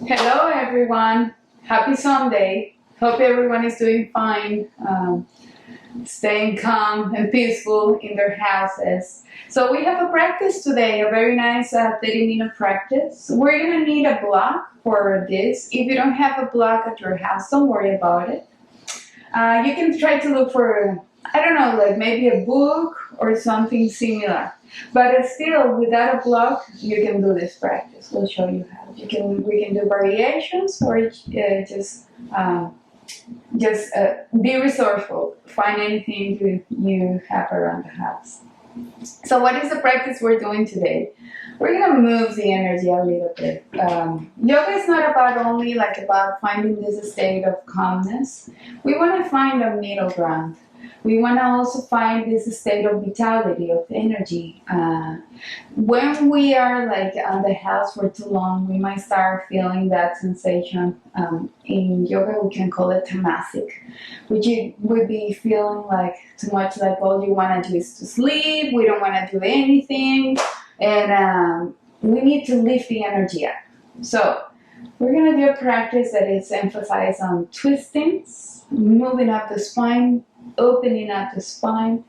Hello everyone, happy Sunday. Hope everyone is doing fine, staying calm and peaceful in their houses. So we have a practice today, a very nice 30-minute practice. We're gonna need a block for this. If you don't have a block at your house, don't worry about it. You can try to look for, I don't know, like maybe a book or something similar. But still, without a block, you can do this practice. We'll show you how. We can do variations or just be resourceful. Find anything you have around the house. So what is the practice we're doing today? We're gonna move the energy a little bit. Yoga is not about only about finding this state of calmness. We want to find a middle ground. We want to also find this state of vitality, of energy. When we are on the house for too long, we might start feeling that sensation. In yoga, we can call it tamasic, which you would be feeling too much like all you want to do is to sleep. We don't want to do anything, and we need to lift the energy up. So we're going to do a practice that is emphasized on twistings, moving up the spine, opening up the spine.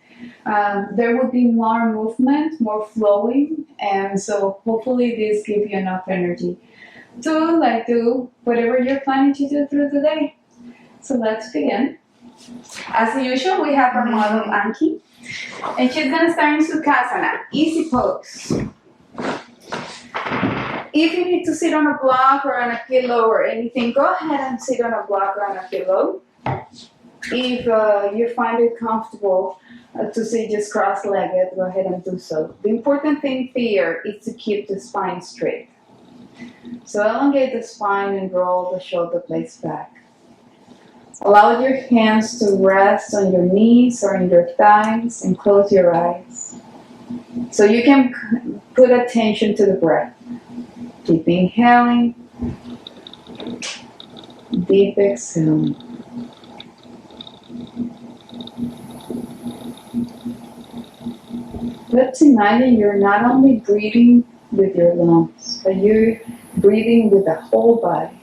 There will be more movement, more flowing, and so hopefully this gives you enough energy to do whatever you're planning to do through the day. So let's begin. As usual, we have our model Anki, and she's gonna start in Sukhasana, easy pose. If you need to sit on a block or on a pillow or anything, go ahead and sit on a block or on a pillow. If you find it comfortable to sit just cross-legged, go ahead and do so. The important thing here is to keep the spine straight. So elongate the spine and roll the shoulder blades back. Allow your hands to rest on your knees or in your thighs and close your eyes. So you can put attention to the breath. Deep inhaling, deep exhaling. Let's imagine you're not only breathing with your lungs, but you're breathing with the whole body.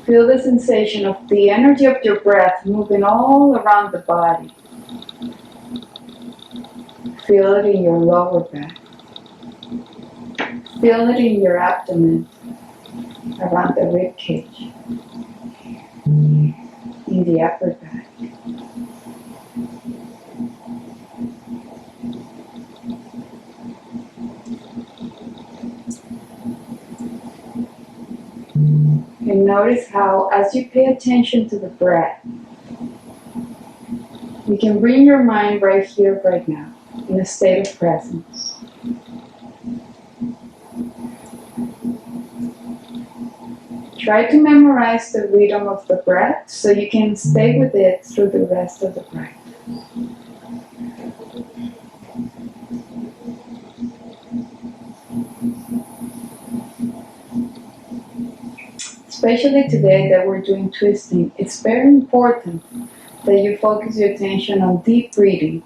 Feel the sensation of the energy of your breath moving all around the body. Feel it in your lower back. Feel it in your abdomen, around the rib cage, in the upper back. And notice how, as you pay attention to the breath, you can bring your mind right here, right now, in a state of presence. Try to memorize the rhythm of the breath so you can stay with it through the rest of the breath. Especially today that we're doing twisting, it's very important that you focus your attention on deep breathing.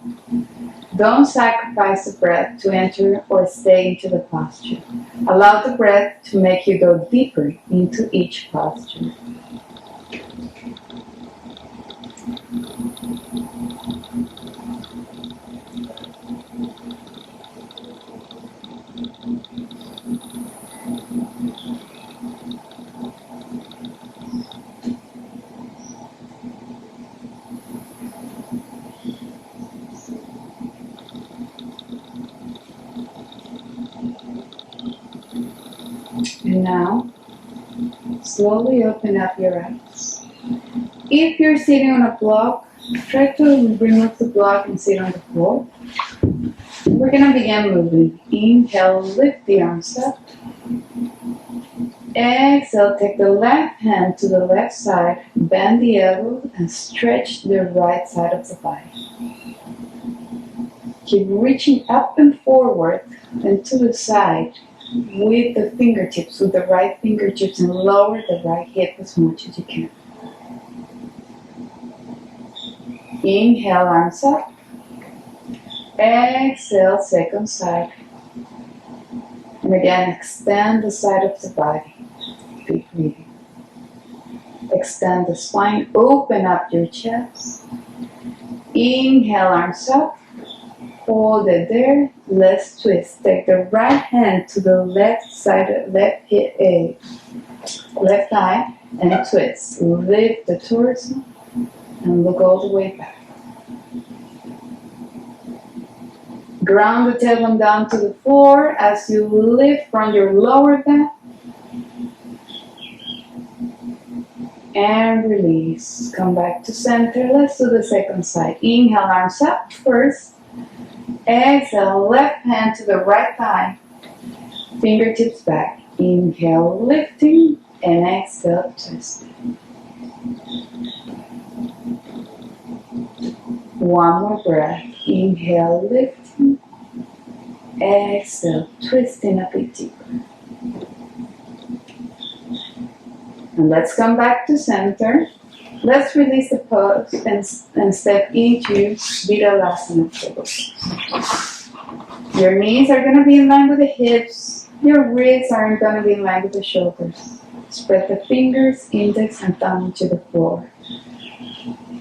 Don't sacrifice the breath to enter or stay into the posture. Allow the breath to make you go deeper into each posture. And now, slowly open up your eyes. If you're sitting on a block, try to remove the block and sit on the floor. We're going to begin moving. Inhale, lift the arms up. Exhale, take the left hand to the left side, bend the elbow, and stretch the right side of the body. Keep reaching up and forward and to the side with the fingertips, with the right fingertips, and lower the right hip as much as you can. Inhale, arms up. Exhale, second side. And And again, extend the side of the body. Deep breathing. Extend the spine, open up your chest. Inhale, arms up. Hold it there. Let's twist. Take the right hand to the left side, left thigh, and twist. Lift the torso and look all the way back. Ground the tailbone down to the floor as you lift from your lower back. And release. Come back to center. Let's do the second side. Inhale, arms up first. Exhale, left hand to the right thigh. Fingertips back. Inhale, lifting. And exhale, twisting. One more breath. Inhale, lifting. Exhale, twisting a bit deeper. And let's come back to center. Let's release the pose and step into Virasana pose. Your knees are going to be in line with the hips. Your wrists are going to be in line with the shoulders. Spread the fingers, index and thumb to the floor.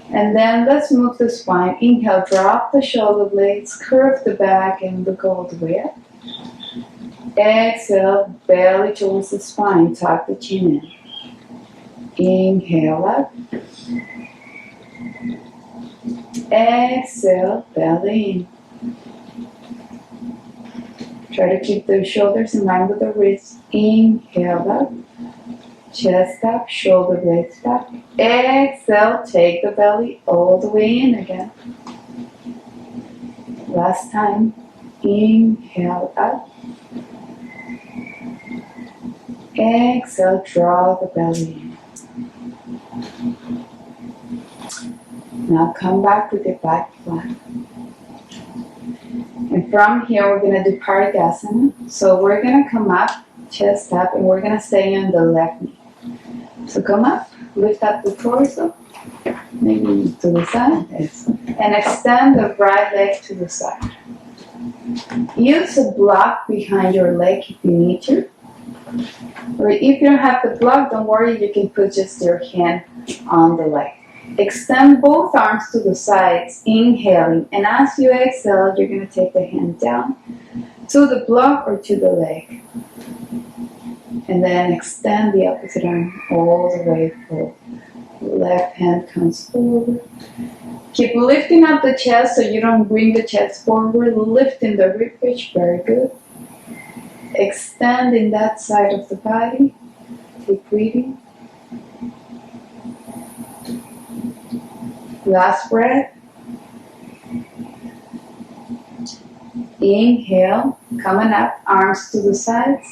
And then let's move the spine. Inhale, drop the shoulder blades, curve the back and look all the way up. Exhale, belly towards the spine, tuck the chin in. Inhale up. Exhale, belly in. Try to keep the shoulders in line with the wrists. Inhale up. Chest up, shoulder blades back. Exhale, take the belly all the way in again. Last time. Inhale up. Exhale, draw the belly in. Now come back with your back flat. And from here we're going to do Parigasana. So we're going to come up, chest up, and we're going to stay on the left knee. So come up, lift up the torso, maybe to the side, and extend the right leg to the side. Use a block behind your leg if you need to. Or if you don't have the block, don't worry, you can put just your hand on the leg. Extend both arms to the sides, inhaling, and as you exhale, you're going to take the hand down to the block or to the leg. And then extend the opposite arm all the way forward. Left hand comes forward. Keep lifting up the chest so you don't bring the chest forward, lifting the ribcage, very good. Extending that side of the body. Keep breathing. Last breath. Inhale, coming up, arms to the sides.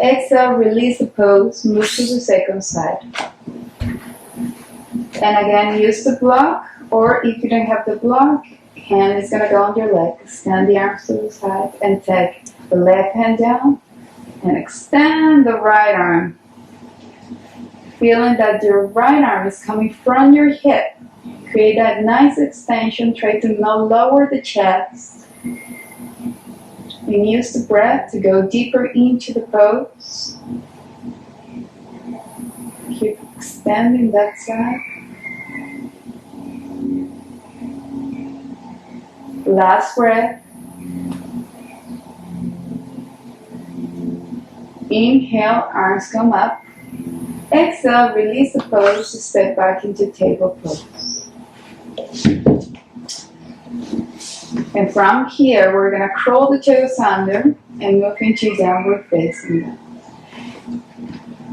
Exhale, release the pose, move to the second side. And again, use the block, or if you don't have the block, hand is going to go on your leg. Extend the arms to the side and take the left hand down and extend the right arm. Feeling that your right arm is coming from your hip. Create that nice extension. Try to not lower the chest. And use the breath to go deeper into the pose. Keep extending that side. Last breath. Inhale, arms come up. Exhale, release the pose, step back into table pose. And from here, we're going to curl the toes under and move into downward facing dog.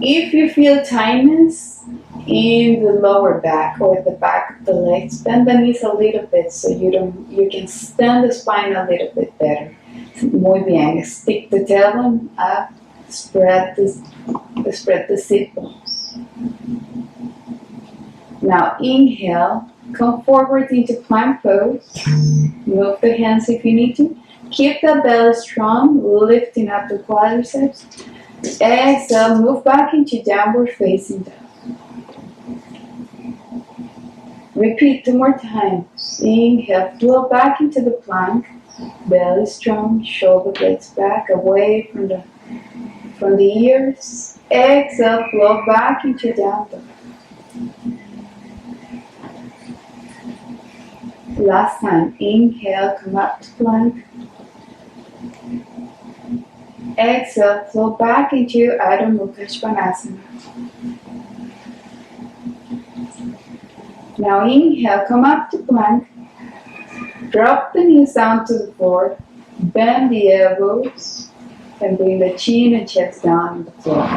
If you feel tightness in the lower back or the back of the legs, bend the knees a little bit so you can stand the spine a little bit better. Muy bien. Stick the tailbone up, spread the sit bones. Now inhale. Come forward into plank pose. Move the hands if you need to. Keep the belly strong, lifting up the quadriceps. Exhale, move back into downward facing dog. Repeat 2 more times. Inhale, flow back into the plank. Belly strong, shoulder blades back, away from the from the ears. Exhale, float back into down dog. Last time, inhale, come up to plank. Exhale, float back into Adho Mukha Svanasana. Now inhale, come up to plank. Drop the knees down to the floor. Bend the elbows and bring the chin and chest down on the floor.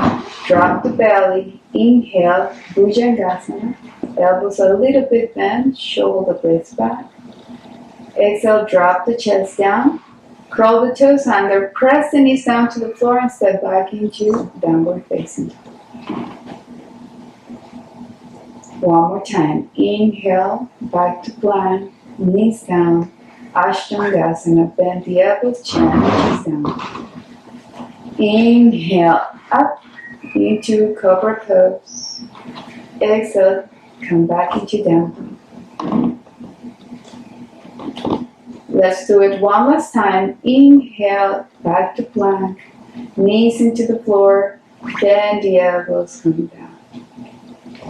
Drop the belly. Inhale, Bhujangasana. Elbows a little bit bent, shoulder blades back. Exhale, drop the chest down. Curl the toes under, press the knees down to the floor and step back into downward facing dog. One more time. Inhale, back to plank, knees down, Ashtangasana, bend the elbows, chin and chest down. Inhale, up into cobra pose. Exhale, come back into down dog. Let's do it one last time. Inhale, back to plank, knees into the floor, bend the elbows, come down.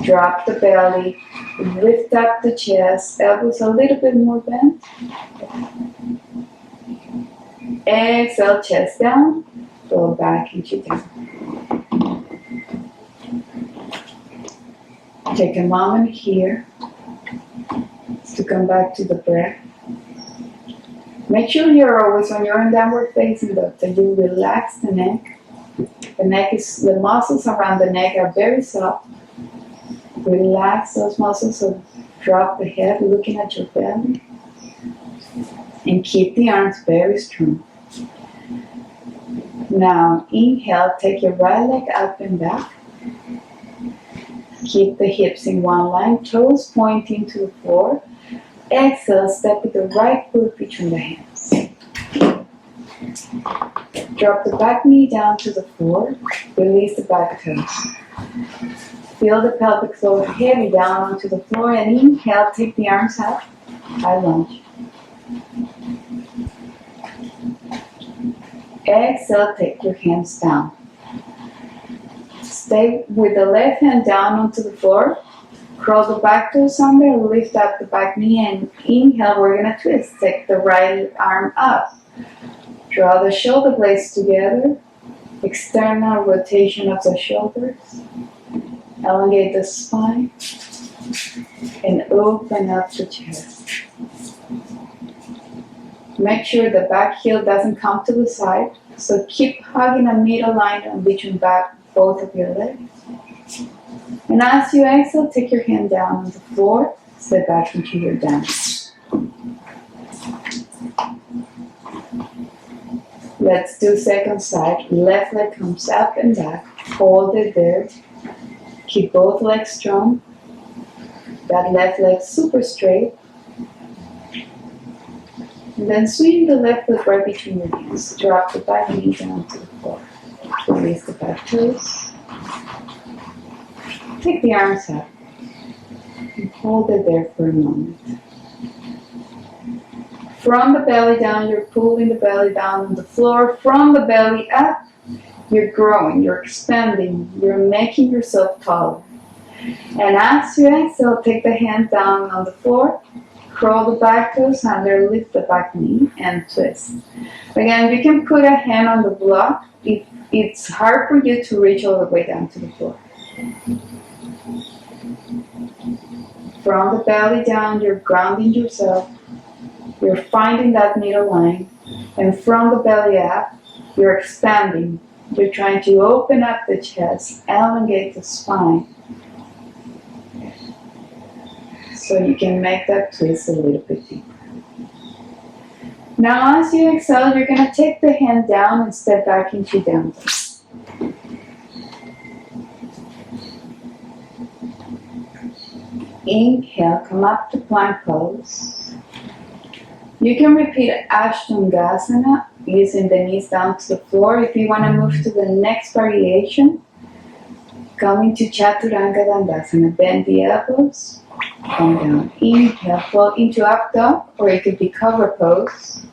Drop the belly, lift up the chest, elbows a little bit more bent. Exhale, chest down, go back into down. Take a moment here to come back to the breath. Make sure you're always when you're in downward facing dog that you relax the neck. The muscles around the neck are very soft. Relax those muscles, so drop the head looking at your belly. And keep the arms very strong. Now inhale, take your right leg up and back. Keep the hips in one line, toes pointing to the floor. Exhale, step with the right foot between the hands. Drop the back knee down to the floor. Release the back toes. Feel the pelvic floor heavy down onto the floor and inhale, take the arms up. High lunge. Exhale, take your hands down. Stay with the left hand down onto the floor. Curl the back toes under, lift up the back knee and inhale, we're going to twist. Take the right arm up. Draw the shoulder blades together. External rotation of the shoulders. Elongate the spine. And open up the chest. Make sure the back heel doesn't come to the side. So keep hugging a middle line in between both of your legs. And as you exhale, take your hand down on the floor, step back into your down. Let's do second side. Left leg comes up and back. Hold it there. Keep both legs strong. That left leg super straight. And then swing the left foot right between your hands. Drop the back knee down to the floor. Release the back toes. Take the arms up and hold it there for a moment. From the belly down, you're pulling the belly down on the floor. From the belly up, you're growing, you're expanding, you're making yourself taller. And as you exhale, take the hand down on the floor, curl the back toes under, lift the back knee, and twist. Again, you can put a hand on the block if it's hard for you to reach all the way down to the floor. From the belly down, you're grounding yourself. You're finding that middle line. And from the belly up, you're expanding. You're trying to open up the chest, elongate the spine. So you can make that twist a little bit deeper. Now as you exhale, you're going to take the hand down and step back into down dog. Inhale, come up to plank pose. You can repeat Ashtangasana using the knees down to the floor. If you want to move to the next variation, come into Chaturanga Dandasana. Bend the elbows, come down. Inhale, float into up dog, or it could be cover pose.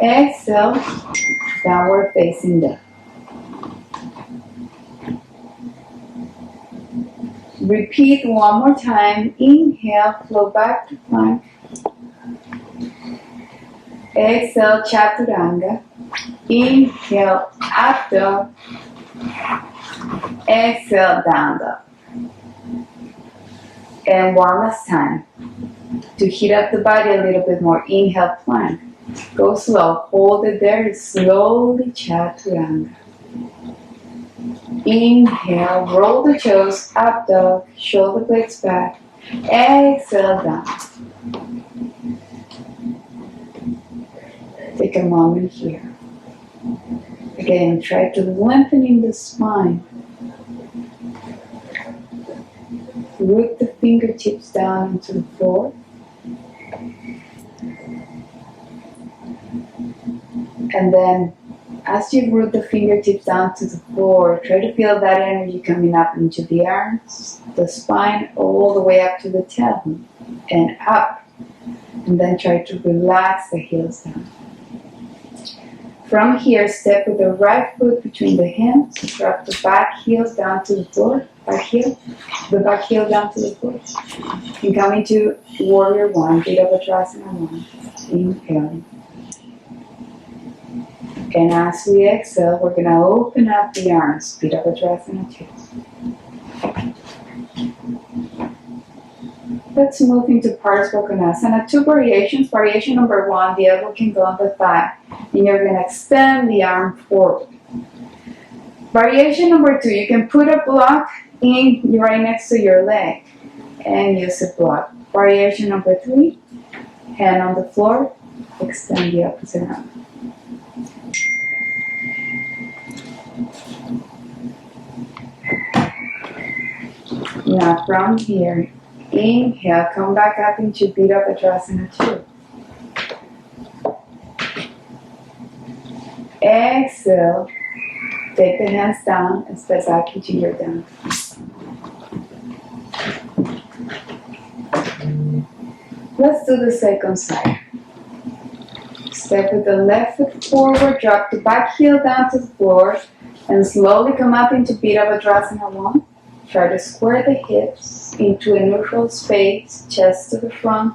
Exhale, downward facing dog. Repeat one more time. Inhale, flow back to plank. Exhale, chaturanga. Inhale, up dog. Exhale, down dog. And one last time. To heat up the body a little bit more, inhale, plank. Go slow, hold it there, slowly chaturanga. Inhale, roll the toes, up dog, shoulder blades back. Exhale, down. Take a moment here. Again, try to lengthen in the spine. Root the fingertips down into the floor. And then, as you root the fingertips down to the floor, try to feel that energy coming up into the arms, the spine, all the way up to the tailbone, and up. And then try to relax the heels down. From here, step with the right foot between the hands, drop the back heels down to the floor, the back heel down to the floor. And come into warrior one, Virabhadrasana one. Inhale. And as we exhale, we're going to open up the arms, Virabhadrasana 2. Let's move into Parsvakonasana. 2 variations. Variation number 1, the elbow can go on the thigh, and you're going to extend the arm forward. Variation number 2, you can put a block in right next to your leg and use a block. Variation number 3, hand on the floor, extend the opposite arm. Now from here, inhale, come back up into Virabhadrasana 2. Exhale, take the hands down and step back into your down. Let's do the second side. Step with the left foot forward, drop the back heel down to the floor, and slowly come up into Virabhadrasana 1. Try to square the hips into a neutral space, chest to the front.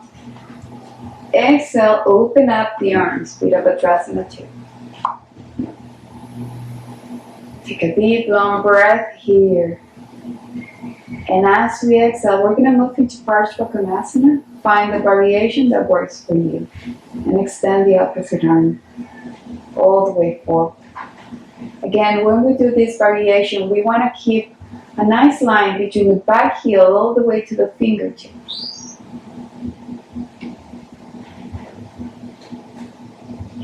Exhale, open up the arms, Virabhadrasana 2. Take a deep, long breath here. And as we exhale, we're going to move into Parsvakonasana. Find the variation that works for you. And extend the opposite arm all the way forward. Again, when we do this variation, we want to keep a nice line between the back heel all the way to the fingertips.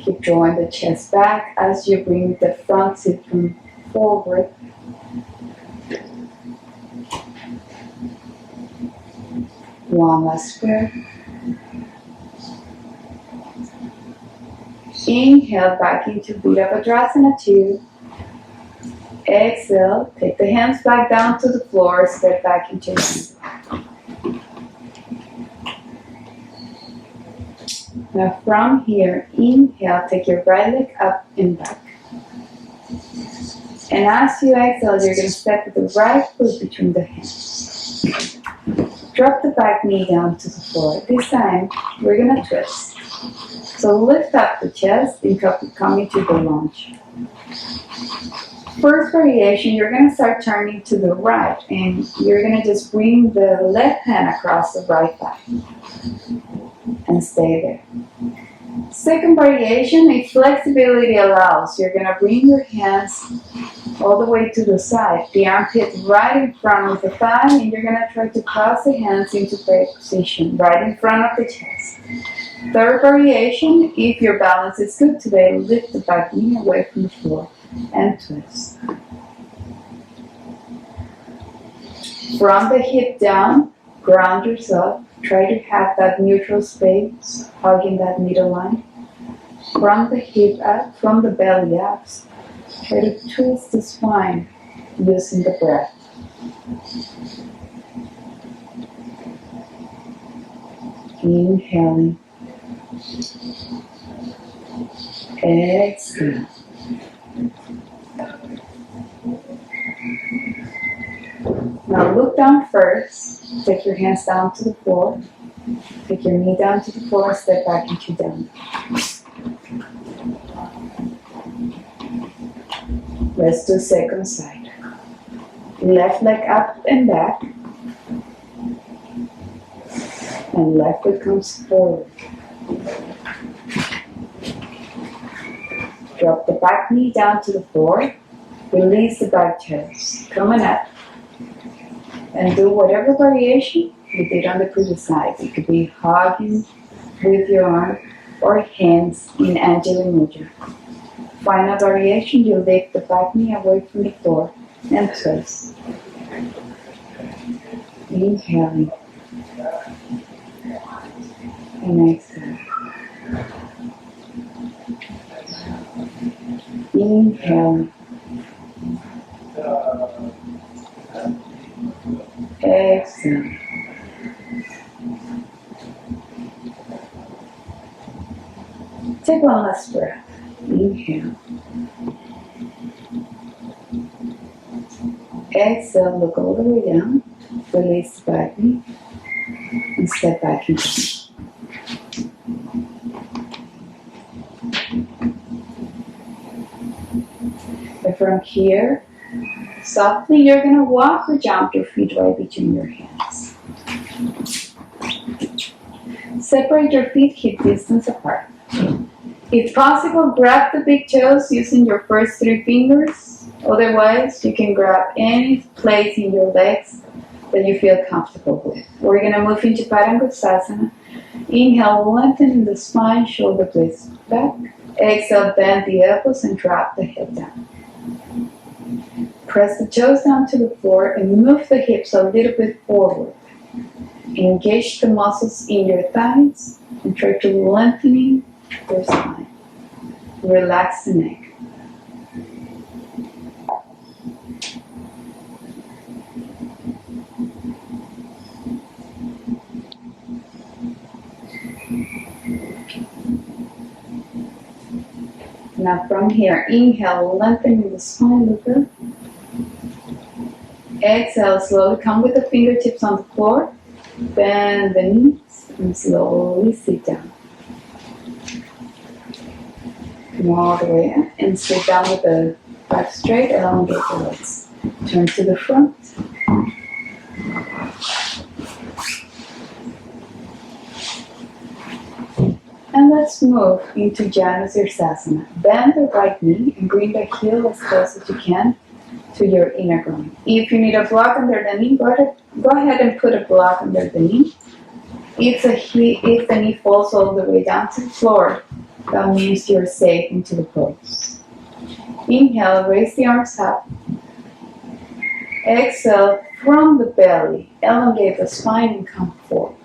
Keep drawing the chest back as you bring the front sit-bone forward. One last breath. Inhale back into Virabhadrasana 2. Exhale, take the hands back down to the floor, step back into your Now from here, inhale, take your right leg up and back. And as you exhale, you're going to step with the right foot between the hands. Drop the back knee down to the floor. This time, we're going to twist. So lift up the chest and come into the lunge. First variation, you're going to start turning to the right, and you're going to just bring the left hand across the right thigh and stay there. Second variation, if flexibility allows, you're going to bring your hands all the way to the side, the armpit right in front of the thigh, and you're going to try to cross the hands into prayer position right in front of the chest. Third variation, if your balance is good today, lift the back knee away from the floor and twist. From the hip down, ground yourself. Try to have that neutral space, hugging that middle line. From the hip up, from the belly up, try to twist the spine using the breath. Inhaling. Exhale. Now look down first. Take your hands down to the floor. Take your knee down to the floor and step back into down. Let's do second side. Left leg up and back. And left foot comes forward. Drop the back knee down to the floor. Release the back toes. Coming up. And do whatever variation you did on the previous side. It could be hugging with your arm or hands in Anjali Mudra. Final variation, you lift the back knee away from the floor and twist. Inhaling. And exhale. Inhaling. Exhale. Take one last breath. Inhale. Exhale, look all the way down. Release the back knee. And step back in. And from here, softly you're going to walk or jump your feet right between your hands. Separate your feet hip distance apart. If possible, grab the big toes using your first 3 fingers. Otherwise, you can grab any place in your legs that you feel comfortable with. We're going to move into Padangusthasana. Inhale, lengthening the spine, shoulder blades back. Exhale, bend the elbows and drop the head down. Press the toes down to the floor and move the hips a little bit forward. Engage the muscles in your thighs and try to lengthen your spine. Relax the neck. Now from here, inhale, lengthening the spine, look up. Exhale, slowly come with the fingertips on the floor. Bend the knees and slowly sit down. Come all the way up and sit down with the back straight, elongate the legs. Turn to the front. And let's move into Janusirsasana. Bend the right knee and bring the heel as close as you can to your inner groin. If you need a block under the knee, go ahead and put a block under the knee. If the knee falls all the way down to the floor, that means you're safe into the pose. Inhale, raise the arms up. Exhale, from the belly, elongate the spine and come forward.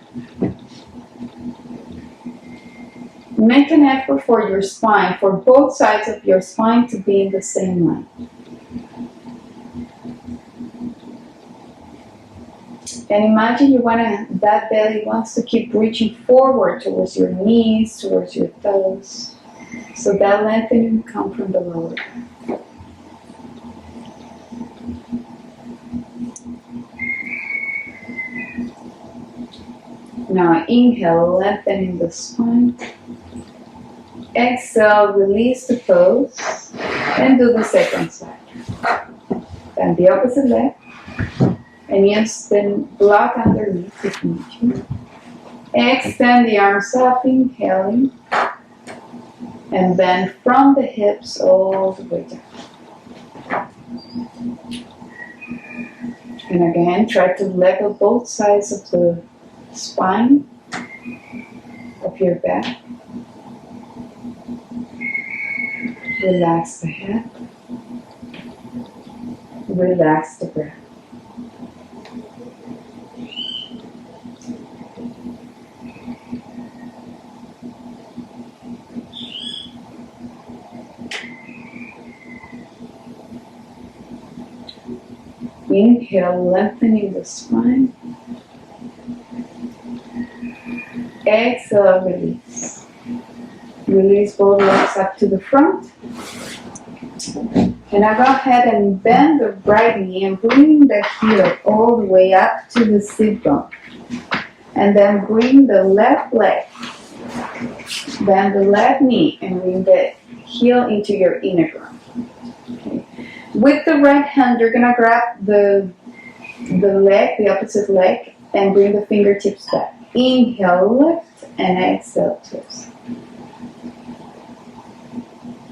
Make an effort for your spine, for both sides of your spine to be in the same line. And imagine that belly wants to keep reaching forward towards your knees, towards your toes. So that lengthening will come from the lower back. Now inhale, lengthening the spine. Exhale, release the pose. And do the second side. Then the opposite leg. And use the block underneath if you need to. Extend the arms up, inhaling. And bend from the hips all the way down. And again, try to level both sides of the spine of your back. Relax the head. Relax the breath. Inhale, lengthening the spine. Exhale, release. Release both legs up to the front. And now go ahead and bend the right knee and bring the heel all the way up to the sit bone. And then bring the left leg, bend the left knee, and bring the heel into your inner groin. Okay. With the right hand, you're gonna grab the leg, the opposite leg, and bring the fingertips back. Inhale, lift, and exhale, twist.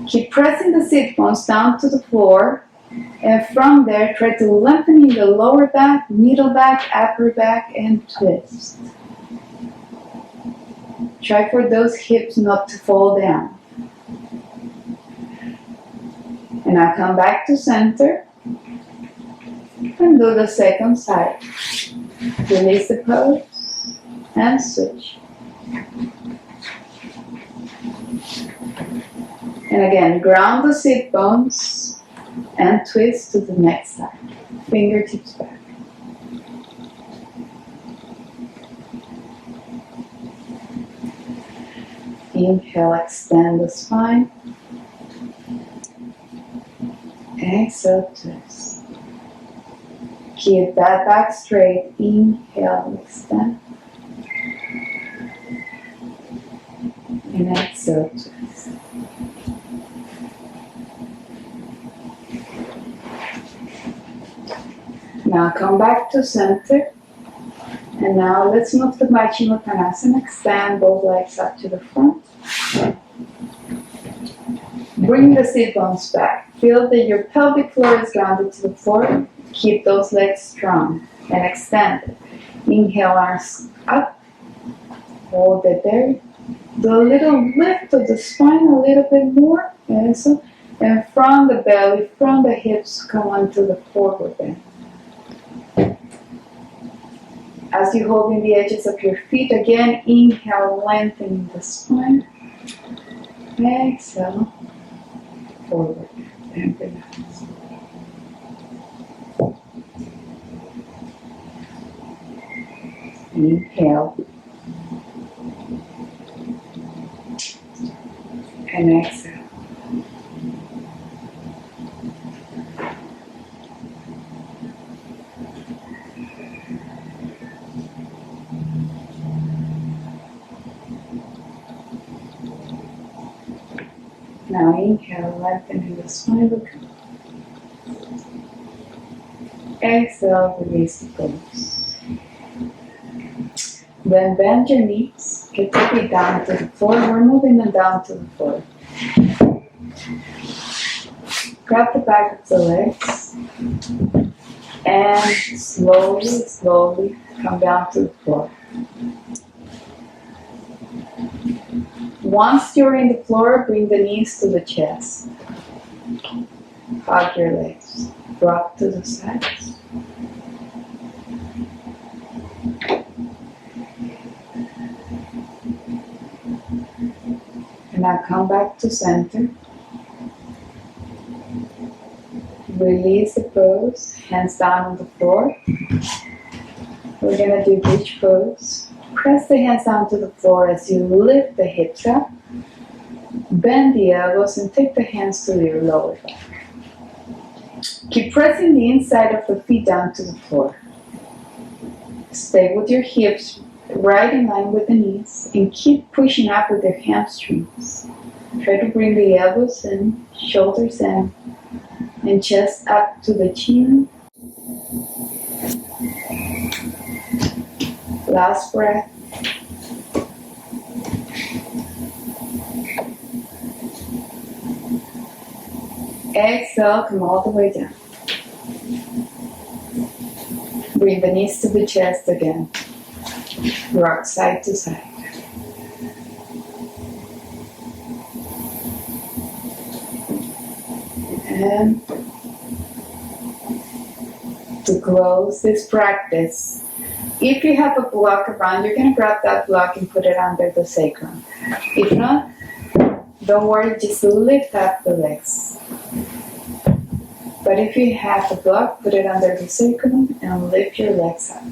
Keep pressing the sit bones down to the floor, and from there, try to lengthen the lower back, middle back, upper back, and twist. Try for those hips not to fall down. And now come back to center, and do the second side. Release the pose, and switch. And again, ground the sit bones and twist to the next side. Fingertips back. Inhale, extend the spine. Exhale, twist. Keep that back straight. Inhale, extend. And exhale, twist. Now come back to center. And now let's move to Paschimottanasana. Extend both legs up to the front. Bring the sit bones back. Feel that your pelvic floor is grounded to the floor. Keep those legs strong and extend. Inhale, arms up. Hold it there. Do a little lift of the spine, a little bit more. And from the belly, from the hips, come onto the forward bend. As you hold in the edges of your feet, again, inhale, lengthening the spine. Exhale, forward and relax. Inhale. And exhale. Now inhale, lengthening the spine. Exhale, release the pose. Then bend your knees, get your feet down to the floor. We're moving them down to the floor. Grab the back of the legs and slowly come down to the floor. Once you're in the floor, bring the knees to the chest. Hug your legs. Rock to the sides. And now come back to center. Release the pose. Hands down on the floor. We're going to do bridge pose. Press the hands down to the floor as you lift the hips up. Bend the elbows and take the hands to your lower back. Keep pressing the inside of the feet down to the floor. Stay with your hips right in line with the knees and keep pushing up with your hamstrings. Try to bring the elbows in, shoulders in, and chest up to the chin. Last breath. Exhale, come all the way down. Bring the knees to the chest again. Rock side to side. And to close this practice, if you have a block around, you're going to grab that block and put it under the sacrum. If not, don't worry, just lift up the legs. But if you have a block, put it under the sacrum and lift your legs up.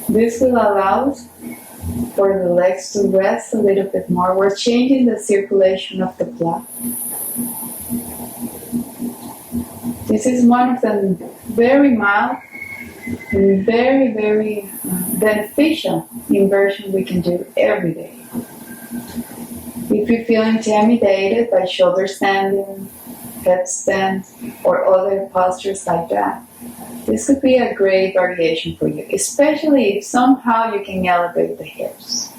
This will allow for the legs to rest a little bit more. We're changing the circulation of the blood. This is one of the very mild and very beneficial inversion we can do every day. If you feel intimidated by shoulder standing, headstands, or other postures like that, this could be a great variation for you, especially if somehow you can elevate the hips.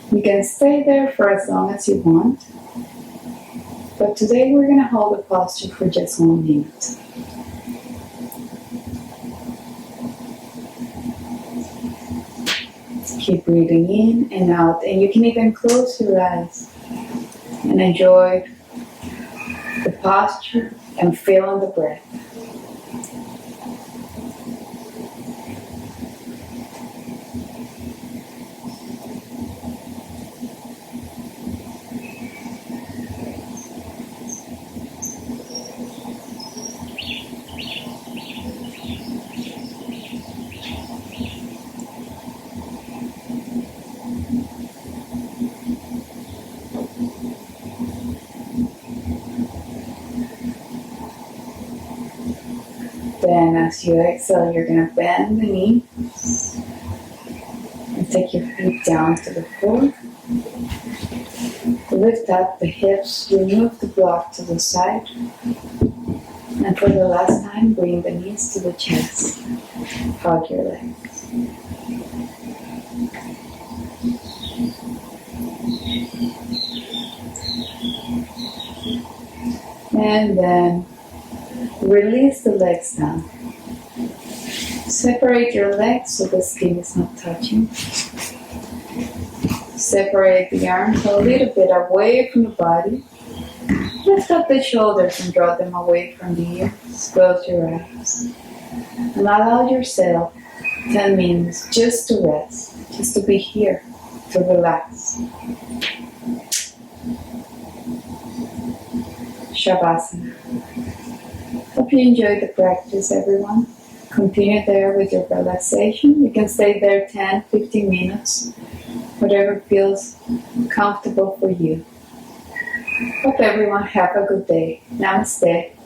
You can stay there for as long as you want, but today we're going to hold the posture for just 1 minute. Keep breathing in and out, and you can even close your eyes and enjoy the posture and feel the breath. Then as you exhale, you're going to bend the knee and take your feet down to the floor. Lift up the hips, remove the block to the side. And for the last time, bring the knees to the chest. Hug your legs. And then release the legs down. Separate your legs so the skin is not touching. Separate the arms a little bit away from the body. Lift up the shoulders and draw them away from the ears. Close your eyes. And allow yourself 10 minutes just to rest, just to be here, to relax. Shavasana. Hope you enjoyed the practice, everyone. Continue there with your relaxation. You can stay there 10, 15 minutes, whatever feels comfortable for you. Hope everyone have a good day. Namaste.